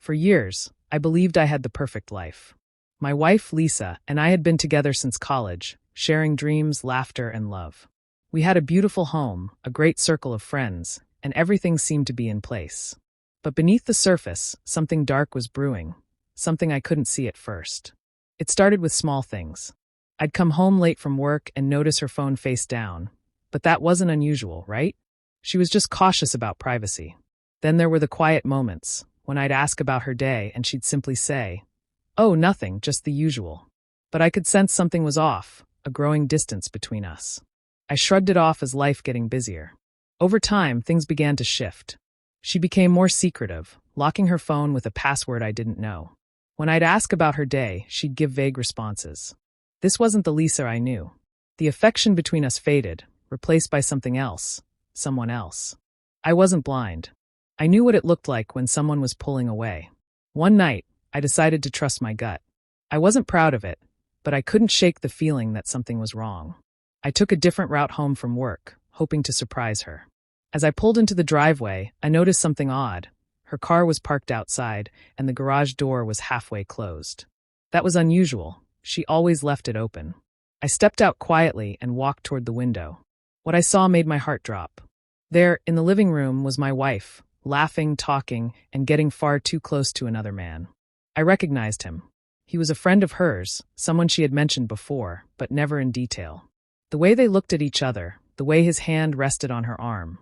For years, I believed I had the perfect life. My wife, Lisa, and I had been together since college, sharing dreams, laughter, and love. We had a beautiful home, a great circle of friends, and everything seemed to be in place. But beneath the surface, something dark was brewing, something I couldn't see at first. It started with small things. I'd come home late from work and notice her phone face down. But that wasn't unusual, right? She was just cautious about privacy. Then there were the quiet moments, when I'd ask about her day and she'd simply say, "Oh, nothing, just the usual." But I could sense something was off, a growing distance between us. I shrugged it off as life getting busier. Over time, things began to shift. She became more secretive, locking her phone with a password I didn't know. When I'd ask about her day, she'd give vague responses. This wasn't the Lisa I knew. The affection between us faded, replaced by something else, someone else. I wasn't blind. I knew what it looked like when someone was pulling away. One night, I decided to trust my gut. I wasn't proud of it, but I couldn't shake the feeling that something was wrong. I took a different route home from work, hoping to surprise her. As I pulled into the driveway, I noticed something odd. Her car was parked outside, and the garage door was halfway closed. That was unusual. She always left it open. I stepped out quietly and walked toward the window. What I saw made my heart drop. There, in the living room, was my wife, laughing, talking, and getting far too close to another man. I recognized him. He was a friend of hers, someone she had mentioned before, but never in detail. The way they looked at each other, the way his hand rested on her arm,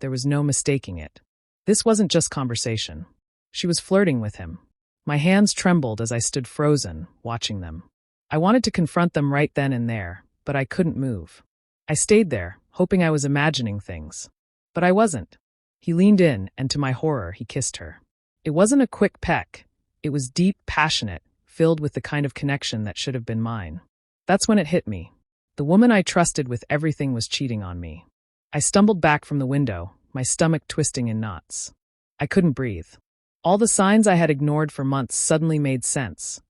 there was no mistaking it. This wasn't just conversation. She was flirting with him. My hands trembled as I stood frozen, watching them. I wanted to confront them right then and there, but I couldn't move. I stayed there, hoping I was imagining things. But I wasn't. He leaned in, and to my horror, he kissed her. It wasn't a quick peck. It was deep, passionate, filled with the kind of connection that should have been mine. That's when it hit me. The woman I trusted with everything was cheating on me. I stumbled back from the window, my stomach twisting in knots. I couldn't breathe. All the signs I had ignored for months suddenly made sense.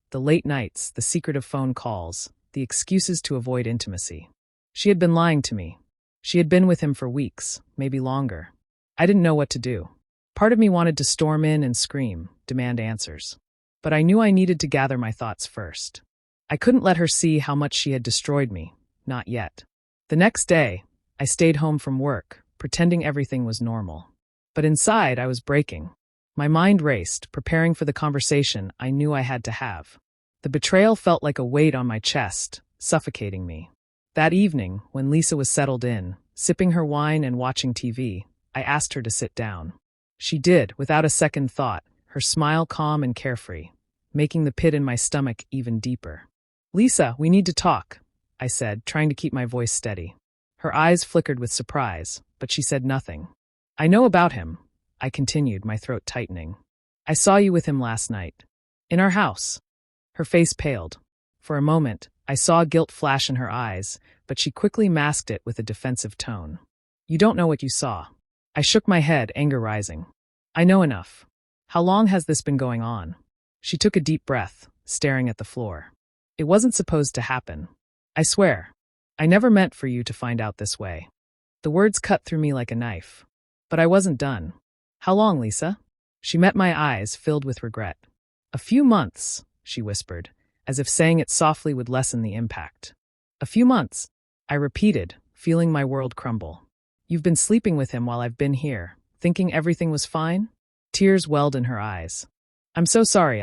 The late nights, the secretive phone calls, the excuses to avoid intimacy. She had been lying to me. She had been with him for weeks, maybe longer. I didn't know what to do. Part of me wanted to storm in and scream, demand answers. But I knew I needed to gather my thoughts first. I couldn't let her see how much she had destroyed me, not yet. The next day, I stayed home from work, pretending everything was normal. But inside, I was breaking. My mind raced, preparing for the conversation I knew I had to have. The betrayal felt like a weight on my chest, suffocating me. That evening, when Lisa was settled in, sipping her wine and watching TV, I asked her to sit down. She did, without a second thought, her smile calm and carefree, making the pit in my stomach even deeper. "Lisa, we need to talk," I said, trying to keep my voice steady. Her eyes flickered with surprise, but she said nothing. "I know about him," I continued, my throat tightening. "I saw you with him last night. In our house." Her face paled. For a moment, I saw guilt flash in her eyes, but she quickly masked it with a defensive tone. "You don't know what you saw." I shook my head, anger rising. "I know enough. How long has this been going on?" She took a deep breath, staring at the floor. "It wasn't supposed to happen. I swear. I never meant for you to find out this way." The words cut through me like a knife. But I wasn't done. "How long, Lisa?" She met my eyes, filled with regret. "A few months," she whispered, as if saying it softly would lessen the impact. "A few months," I repeated, feeling my world crumble. "You've been sleeping with him while I've been here, thinking everything was fine?" Tears welled in her eyes. "I'm so sorry,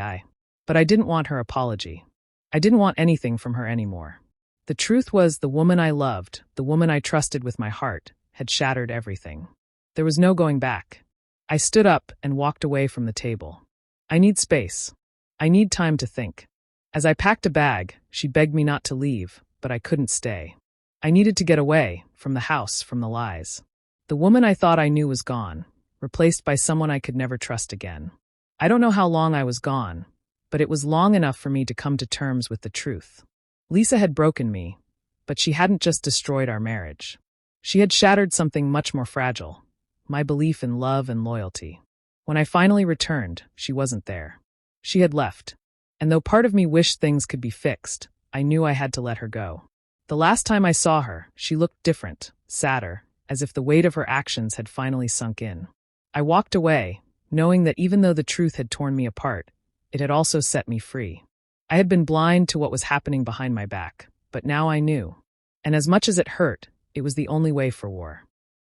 but I didn't want her apology. I didn't want anything from her anymore. The truth was the woman I loved, the woman I trusted with my heart, had shattered everything. There was no going back." I stood up and walked away from the table. "I need space. I need time to think." As I packed a bag, she begged me not to leave, but I couldn't stay. I needed to get away, from the house, from the lies. The woman I thought I knew was gone, replaced by someone I could never trust again. I don't know how long I was gone, but it was long enough for me to come to terms with the truth. Lisa had broken me, but she hadn't just destroyed our marriage. She had shattered something much more fragile, my belief in love and loyalty. When I finally returned, she wasn't there. She had left. And though part of me wished things could be fixed, I knew I had to let her go. The last time I saw her, she looked different, sadder, as if the weight of her actions had finally sunk in. I walked away, knowing that even though the truth had torn me apart, it had also set me free. I had been blind to what was happening behind my back, but now I knew. And as much as it hurt, it was the only way for war.